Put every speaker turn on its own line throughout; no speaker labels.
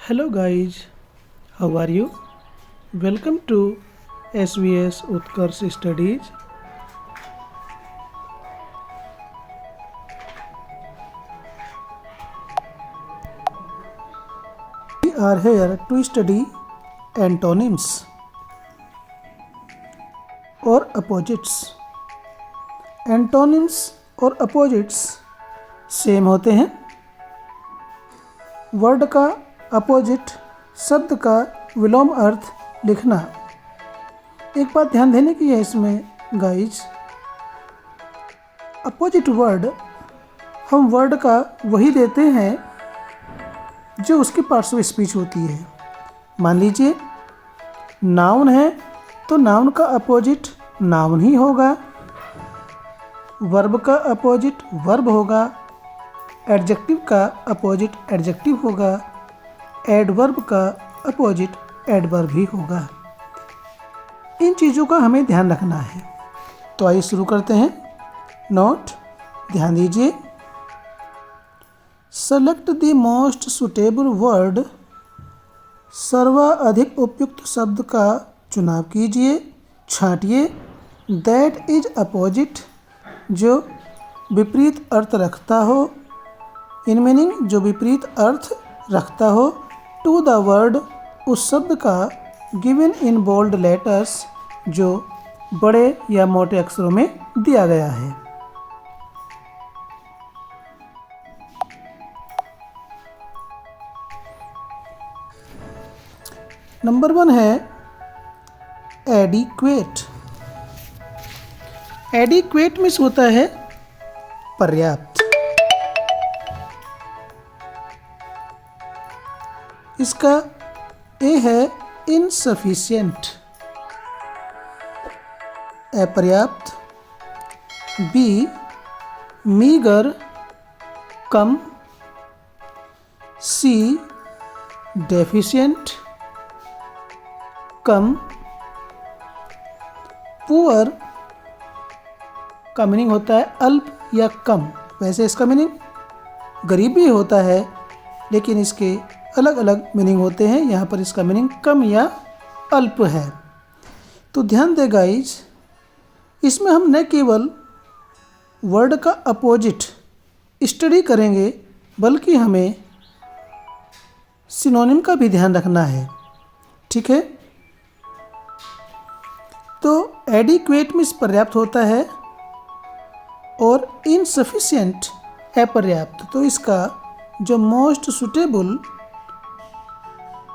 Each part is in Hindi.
Hello guys, how are you? Welcome to SVS Utkarsh Studies. We are here to study antonyms or opposites. Antonyms और opposites सेम होते हैं। वर्ड का अपोजिट शब्द का विलोम अर्थ लिखना। एक बात ध्यान देने की है इसमें गाइज, अपोजिट वर्ड हम वर्ड का वही देते हैं जो उसकी पार्ट्स ऑफ स्पीच होती है। मान लीजिए नाउन है तो नाउन का अपोजिट नाउन ही होगा, वर्ब का अपोजिट वर्ब होगा, एडजेक्टिव का अपोजिट एडजेक्टिव होगा, एडवर्ब का अपोजिट एडवर्ब ही होगा। इन चीज़ों का हमें ध्यान रखना है। तो आइए शुरू करते हैं। नोट ध्यान दीजिए। Select the most suitable word, सर्वाधिक उपयुक्त शब्द का चुनाव कीजिए, छांटिए। दैट इज अपोजिट, जो विपरीत अर्थ रखता हो। इन मीनिंग, जो विपरीत अर्थ रखता हो। टू द वर्ड, उस शब्द का। गिवन इन बोल्ड लेटर्स, जो बड़े या मोटे अक्षरों में दिया गया है। नंबर 1 है एडिक्वेट। एडिक्वेट मीन्स होता है पर्याप्त। इसका ए है इनसफिशिएंट, अपर्याप्त। बी मीगर, कम। सी डेफिशिएंट, कम। पुअर का मीनिंग होता है अल्प या कम। वैसे इसका मीनिंग गरीब भी होता है, लेकिन इसके अलग अलग मीनिंग होते हैं। यहाँ पर इसका मीनिंग कम या अल्प है। तो ध्यान दे गाइज, इसमें हम न केवल वर्ड का अपोजिट स्टडी करेंगे, बल्कि हमें सिनोनिम का भी ध्यान रखना है। ठीक है। तो एडिक्वेट मीन्स पर्याप्त होता है और इनसफिशिएंट अपर्याप्त। तो इसका जो मोस्ट सुटेबल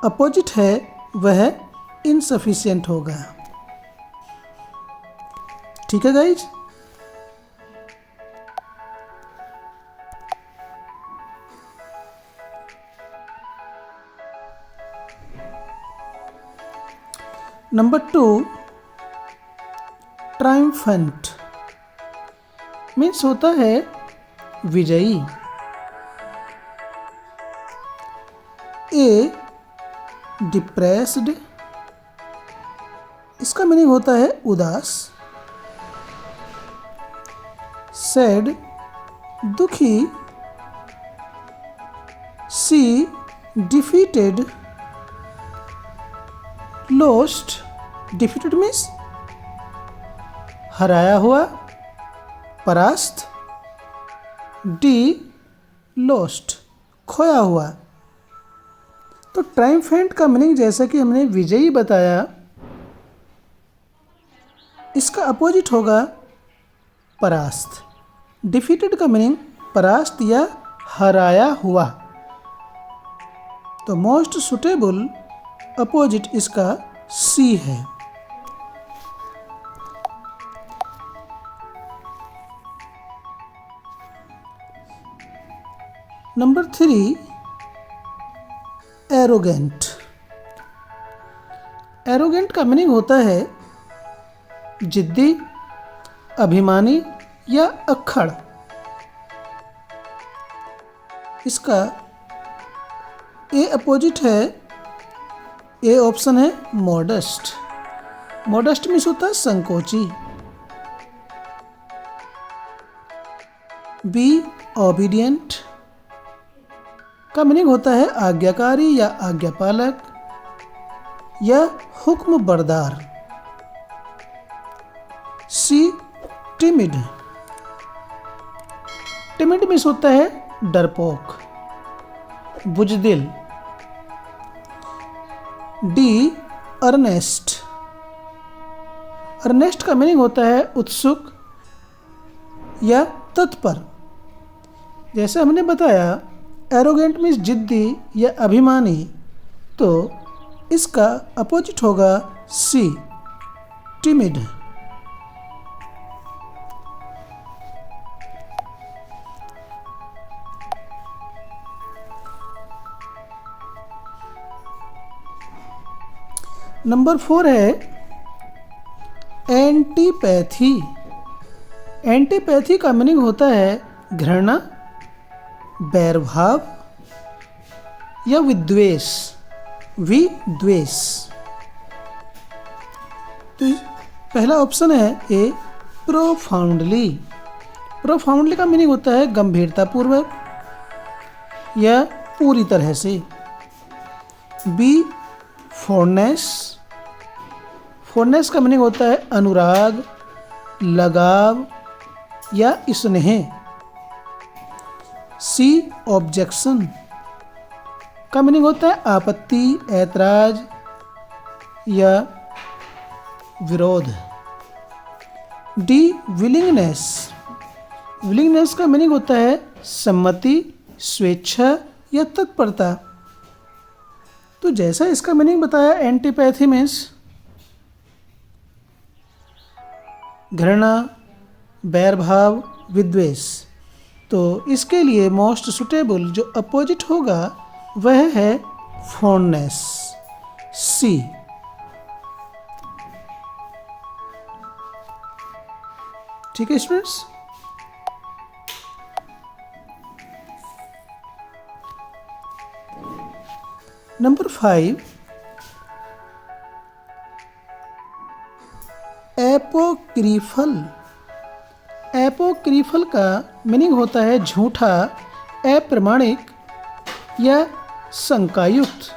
अपोजिट है वह इनसफिशिएंट होगा। ठीक है गाइज। नंबर 2 ट्रायम्फेंट मीन्स होता है विजयी। ए डिप्रेस्ड, इसका मीनिंग होता है उदास। सैड दुखी। सी डिफीटेड, लॉस्ट, डिफीटेड मीन्स हराया हुआ, परास्त। डी लॉस्ट, खोया हुआ। तो ट्रायम्फेंट का मीनिंग जैसा कि हमने विजयी बताया, इसका अपोजिट होगा परास्त। डिफीटेड का मीनिंग परास्त या हराया हुआ। तो मोस्ट सुटेबल अपोजिट इसका सी है। Number 3 arrogant. एरोगेंट का मीनिंग होता है जिद्दी, अभिमानी या अक्खड़। इसका ए अपोजिट है, ए ऑप्शन है मॉडेस्ट। मॉडेस्ट मीन्स होता है संकोची। बी ओबीडियंट, का मीनिंग होता है आज्ञाकारी या आज्ञापालक या हुक्म बरदार। सी टिमिड, टिमिड मीन्स होता है डरपोक, बुजदिल। डी अर्नेस्ट, अर्नेस्ट का मीनिंग होता है उत्सुक या तत्पर। जैसे हमने बताया एरोगेंट मीन्स जिद्दी या अभिमानी, तो इसका अपोजिट होगा सी टिमिड। नंबर 4 है एंटीपैथी। एंटीपैथी का मीनिंग होता है घृणा, बैरभाव या विद्वेष, विद्वेष। तो पहला ऑप्शन है ए प्रोफाउंडली। प्रोफाउंडली का मीनिंग होता है गंभीरतापूर्वक या पूरी तरह से। बी फॉन्डनेस, फॉन्डनेस का मीनिंग होता है अनुराग, लगाव या स्नेह। सी ऑब्जेक्शन का मीनिंग होता है आपत्ति, ऐतराज या विरोध। डी विलिंगनेस, विलिंगनेस का मीनिंग होता है सम्मति, स्वेच्छा या तत्परता। तो जैसा इसका मीनिंग बताया एंटीपैथी मीन्स घृणा, बैरभाव, विद्वेष, तो इसके लिए मोस्ट सुटेबल जो अपोजिट होगा वह है फॉन्डनेस, सी। ठीक है स्टूडेंट्स। नंबर 5 एपोक्रिफल। एपोक्रिफल का मीनिंग होता है झूठा, अप्रमाणिक या शंकायुक्त।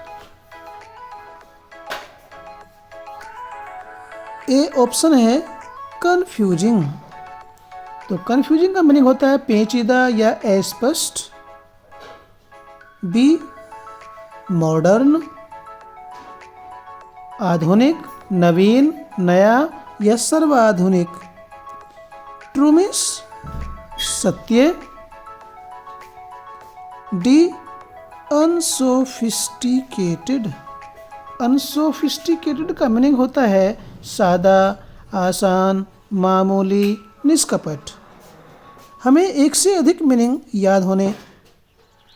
ए ऑप्शन है कन्फ्यूजिंग। तो कन्फ्यूजिंग का मीनिंग होता है पेचीदा या अस्पष्ट। बी मॉडर्न, आधुनिक, नवीन, नया या सर्वाधुनिक। ट्रू मीन्स सत्य। डी अनसोफिस्टिकेटेड, अनसोफिस्टिकेटेड का मीनिंग होता है सादा, आसान, मामूली, निष्कपट। हमें एक से अधिक मीनिंग याद होने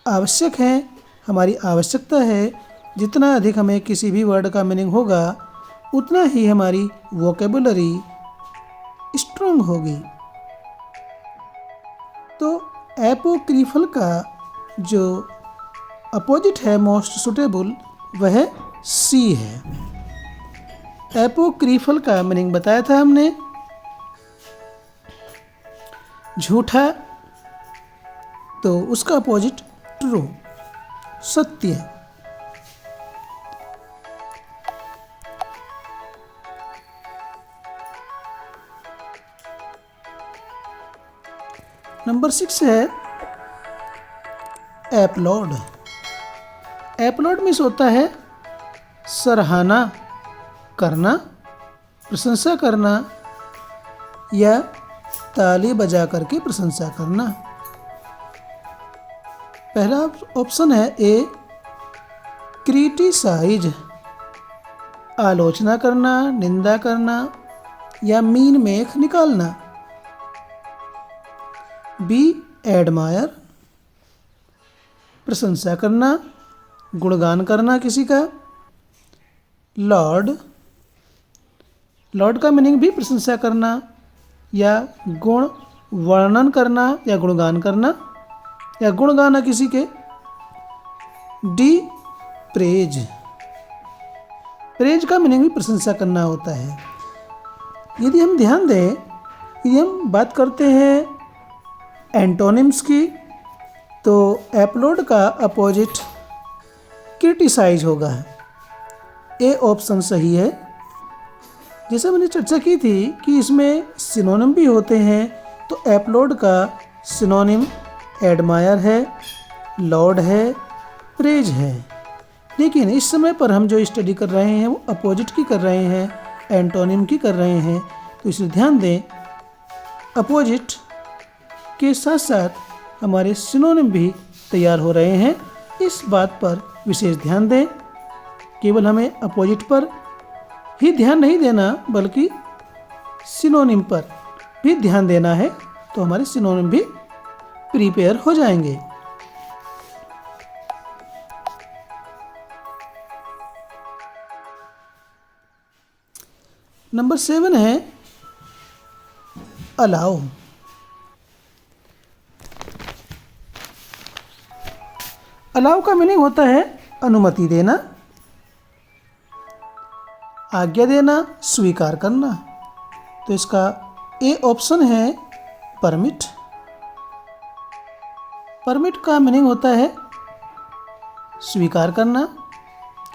आवश्यक हैं। हमारी आवश्यकता है जितना अधिक हमें किसी भी वर्ड का मीनिंग होगा उतना ही हमारी वोकेबुलरी स्ट्रॉन्ग होगी। तो एपोक्रिफल का जो अपोजिट है मोस्ट सुटेबल वह सी है। एपोक्रिफल का मीनिंग बताया था हमने झूठा, तो उसका अपोजिट ट्रू, सत्य। नंबर 6 है एप्लॉड। एप्लॉड मीन्स होता है सराहना करना, प्रशंसा करना या ताली बजा करके प्रशंसा करना। पहला ऑप्शन है ए क्रिटिसाइज, आलोचना करना, निंदा करना या मीन मेख निकालना। बी एडमायर, प्रशंसा करना, गुणगान करना किसी का। लॉर्ड, लॉर्ड का मीनिंग भी प्रशंसा करना या गुण वर्णन करना या गुणगान करना या गुण गाना किसी के। डी प्रेज, प्रेज का मीनिंग भी प्रशंसा करना होता है। यदि हम ध्यान दें, यदि हम बात करते हैं एंटोनिम्स की, तो अपलोड का अपोजिट क्रिटिसाइज होगा। ए ऑप्शन सही है। जैसे मैंने चर्चा की थी कि इसमें सिनोनिम भी होते हैं, तो अपलोड का सिनोनिम एडमायर है, लॉर्ड है, प्रेज है। लेकिन इस समय पर हम जो स्टडी कर रहे हैं वो अपोजिट की कर रहे हैं, एंटोनिम की कर रहे हैं। तो इसलिए ध्यान दें, अपोजिट के साथ साथ हमारे सिनोनिम भी तैयार हो रहे हैं। इस बात पर विशेष ध्यान दें। केवल हमें अपोजिट पर ही ध्यान नहीं देना, बल्कि सिनोनिम पर भी ध्यान देना है, तो हमारे सिनोनिम भी प्रिपेयर हो जाएंगे। नंबर 7 है अलाउ। अलाउ का मीनिंग होता है अनुमति देना, आज्ञा देना, स्वीकार करना। तो इसका ए ऑप्शन है परमिट। परमिट का मीनिंग होता है स्वीकार करना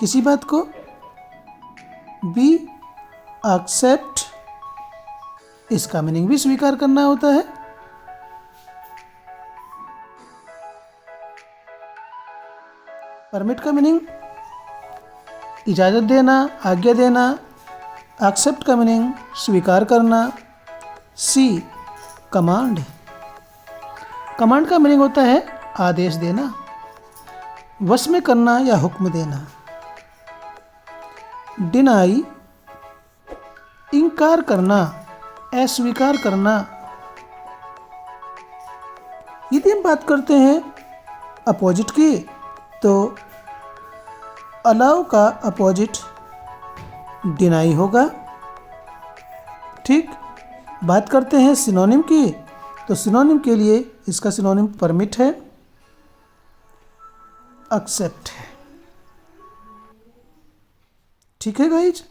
किसी बात को। बी एक्सेप्ट, इसका मीनिंग भी स्वीकार करना होता है। परमिट का मीनिंग इजाज़त देना, आज्ञा देना। एक्सेप्ट का मीनिंग स्वीकार करना। सी कमांड। कमांड का मीनिंग होता है आदेश देना, वश में करना या हुक्म देना। डिनाई इनकार करना, अस्वीकार करना। यदि हम बात करते हैं अपोजिट की, तो अलाउ का अपोजिट डिनाई होगा। ठीक, बात करते हैं सिनोनिम की, तो सिनोनिम के लिए इसका सिनोनिम परमिट है, एक्सेप्ट है। ठीक है गाइज।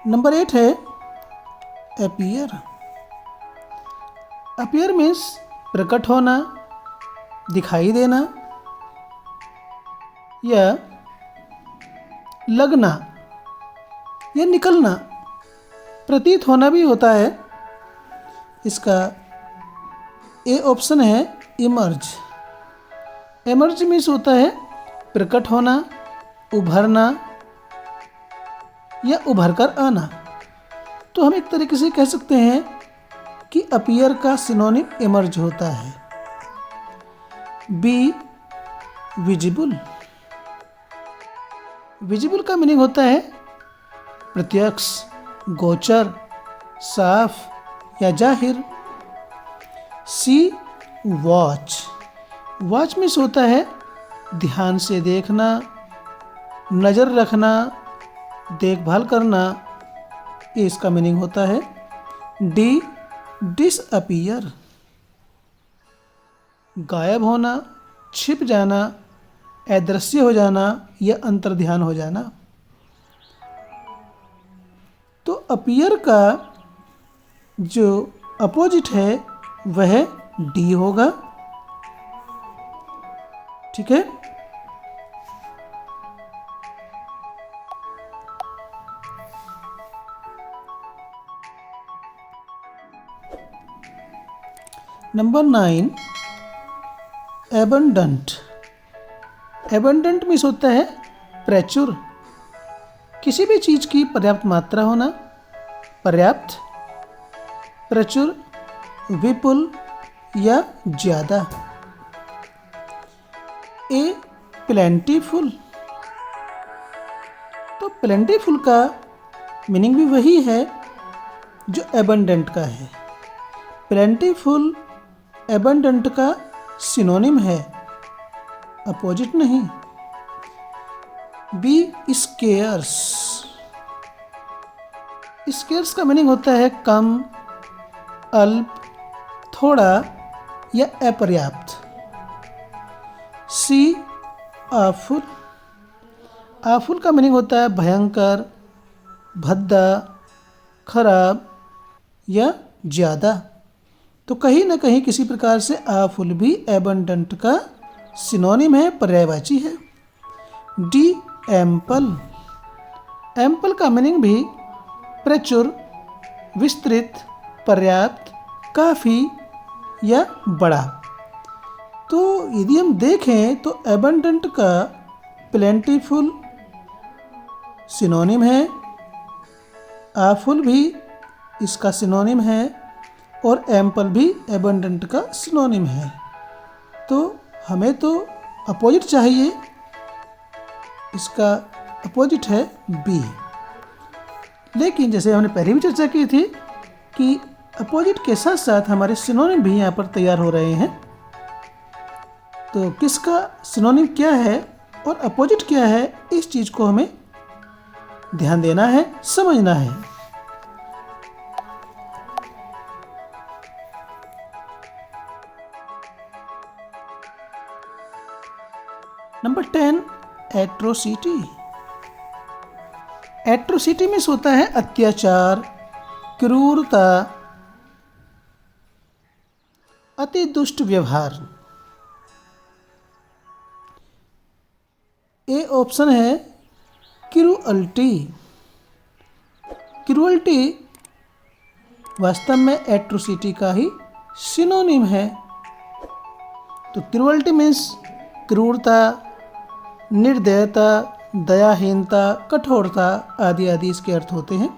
नंबर 8 है अपीयर। अपीयर मीन्स प्रकट होना, दिखाई देना या लगना या निकलना, प्रतीत होना भी होता है। इसका ए ऑप्शन है इमर्ज। इमर्ज मीन्स होता है प्रकट होना, उभरना या उभर कर आना। तो हम एक तरीके से कह सकते हैं कि अपीयर का सिनोनिम इमर्ज होता है। Be visible. विजिबल का मीनिंग होता है प्रत्यक्ष, गोचर, साफ या जाहिर। सी वॉच। वॉच मीन्स होता है ध्यान से देखना, नज़र रखना, देखभाल करना। ये इसका मीनिंग होता है। डी डिसअपीयर, गायब होना, छिप जाना, अदृश्य हो जाना या अंतर्ध्यान हो जाना। तो अपीयर का जो अपोजिट है वह डी होगा। ठीक है। Number 9 abundant. एबंडेंट मीन्स होता है प्रचुर, किसी भी चीज़ की पर्याप्त मात्रा होना, पर्याप्त, प्रचुर, विपुल या ज़्यादा। A plentiful. तो प्लेंटीफुल का मीनिंग भी वही है जो एबंडेंट का है। प्लेंटीफुल एबंडेंट का सिनोनिम है, अपोजिट नहीं। B scarce. स्केयर्स का मीनिंग होता है कम, अल्प, थोड़ा या अपर्याप्त। C awful. आफुल का मीनिंग होता है भयंकर, भद्दा, खराब या ज़्यादा। तो कहीं ना कहीं किसी प्रकार से आफुल भी एबंडेंट का सिनोनिम है, पर्यायवाची है। D, ample. एम्पल का मीनिंग भी प्रचुर, विस्तृत, पर्याप्त, काफ़ी या बड़ा। तो यदि हम देखें तो एबंडेंट का प्लेंटीफुल सिनोनिम है, आफुल भी इसका सिनोनिम है और एम्पल भी एबंडेंट का सिनोनिम है। तो हमें तो अपोजिट चाहिए, इसका अपोजिट है बी। लेकिन जैसे हमने पहले भी चर्चा की थी कि अपोजिट के साथ साथ हमारे सिनोनिम भी यहाँ पर तैयार हो रहे हैं। तो किसका सिनोनिम क्या है और अपोजिट क्या है, इस चीज़ को हमें ध्यान देना है, समझना है। Number 10, atrocity. एट्रोसिटी मीन्स होता है अत्याचार, क्रूरता, अति दुष्ट व्यवहार। ए ऑप्शन है क्रूअल्टी। क्रूअल्टी वास्तव में एट्रोसिटी का ही सिनोनिम है। तो क्रूअल्टी मीन्स क्रूरता, निर्दयता, दयाहीनता, कठोरता आदि आदि इसके अर्थ होते हैं।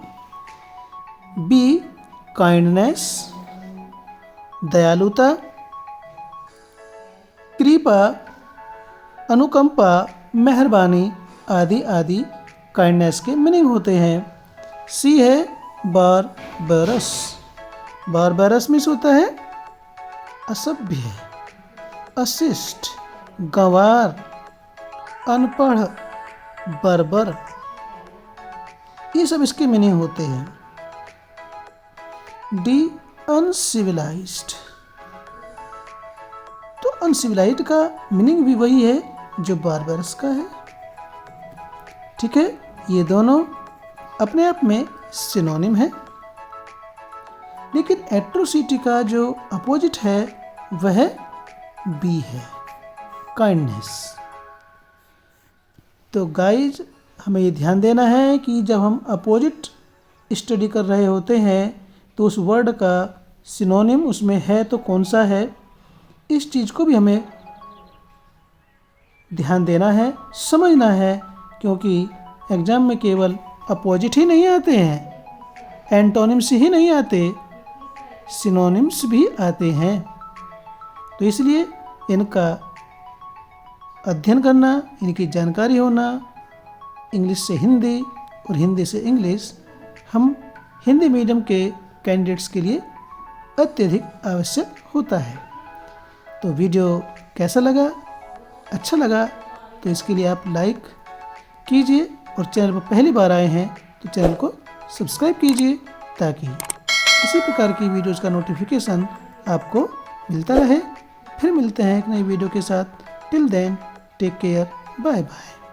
बी, काइंडनेस, दयालुता, कृपा, अनुकंपा, मेहरबानी आदि आदि काइंडनेस के मीनिंग होते हैं। सी है बारबरस। बारबरस मीन्स होता है असभ्य, अशिष्ट, गंवार, अनपढ़, बर्बर, ये सब इसके मीनिंग होते हैं। D, uncivilised. तो अनसिविलाइज्ड का मीनिंग भी वही है जो बारबरस का है। ठीक है, ये दोनों अपने आप में सिनोनिम है। लेकिन एट्रोसिटी का जो अपोजिट है वह बी है, काइंडनेस। तो गाइज, हमें ये ध्यान देना है कि जब हम अपोजिट स्टडी कर रहे होते हैं तो उस वर्ड का सिनोनिम उसमें है तो कौन सा है, इस चीज़ को भी हमें ध्यान देना है, समझना है। क्योंकि एग्ज़ाम में केवल अपोजिट ही नहीं आते हैं, एंटोनिम्स ही नहीं आते, सिनोनिम्स भी आते हैं। तो इसलिए इनका अध्ययन करना, इनकी जानकारी होना, इंग्लिश से हिंदी और हिंदी से इंग्लिश हम हिंदी मीडियम के कैंडिडेट्स के लिए अत्यधिक आवश्यक होता है। तो वीडियो कैसा लगा? अच्छा लगा तो इसके लिए आप लाइक कीजिए और चैनल पर पहली बार आए हैं तो चैनल को सब्सक्राइब कीजिए ताकि इसी प्रकार की वीडियोज़ का नोटिफिकेशन आपको मिलता रहे। फिर मिलते हैं एक नई वीडियो के साथ। Till then take care, bye bye.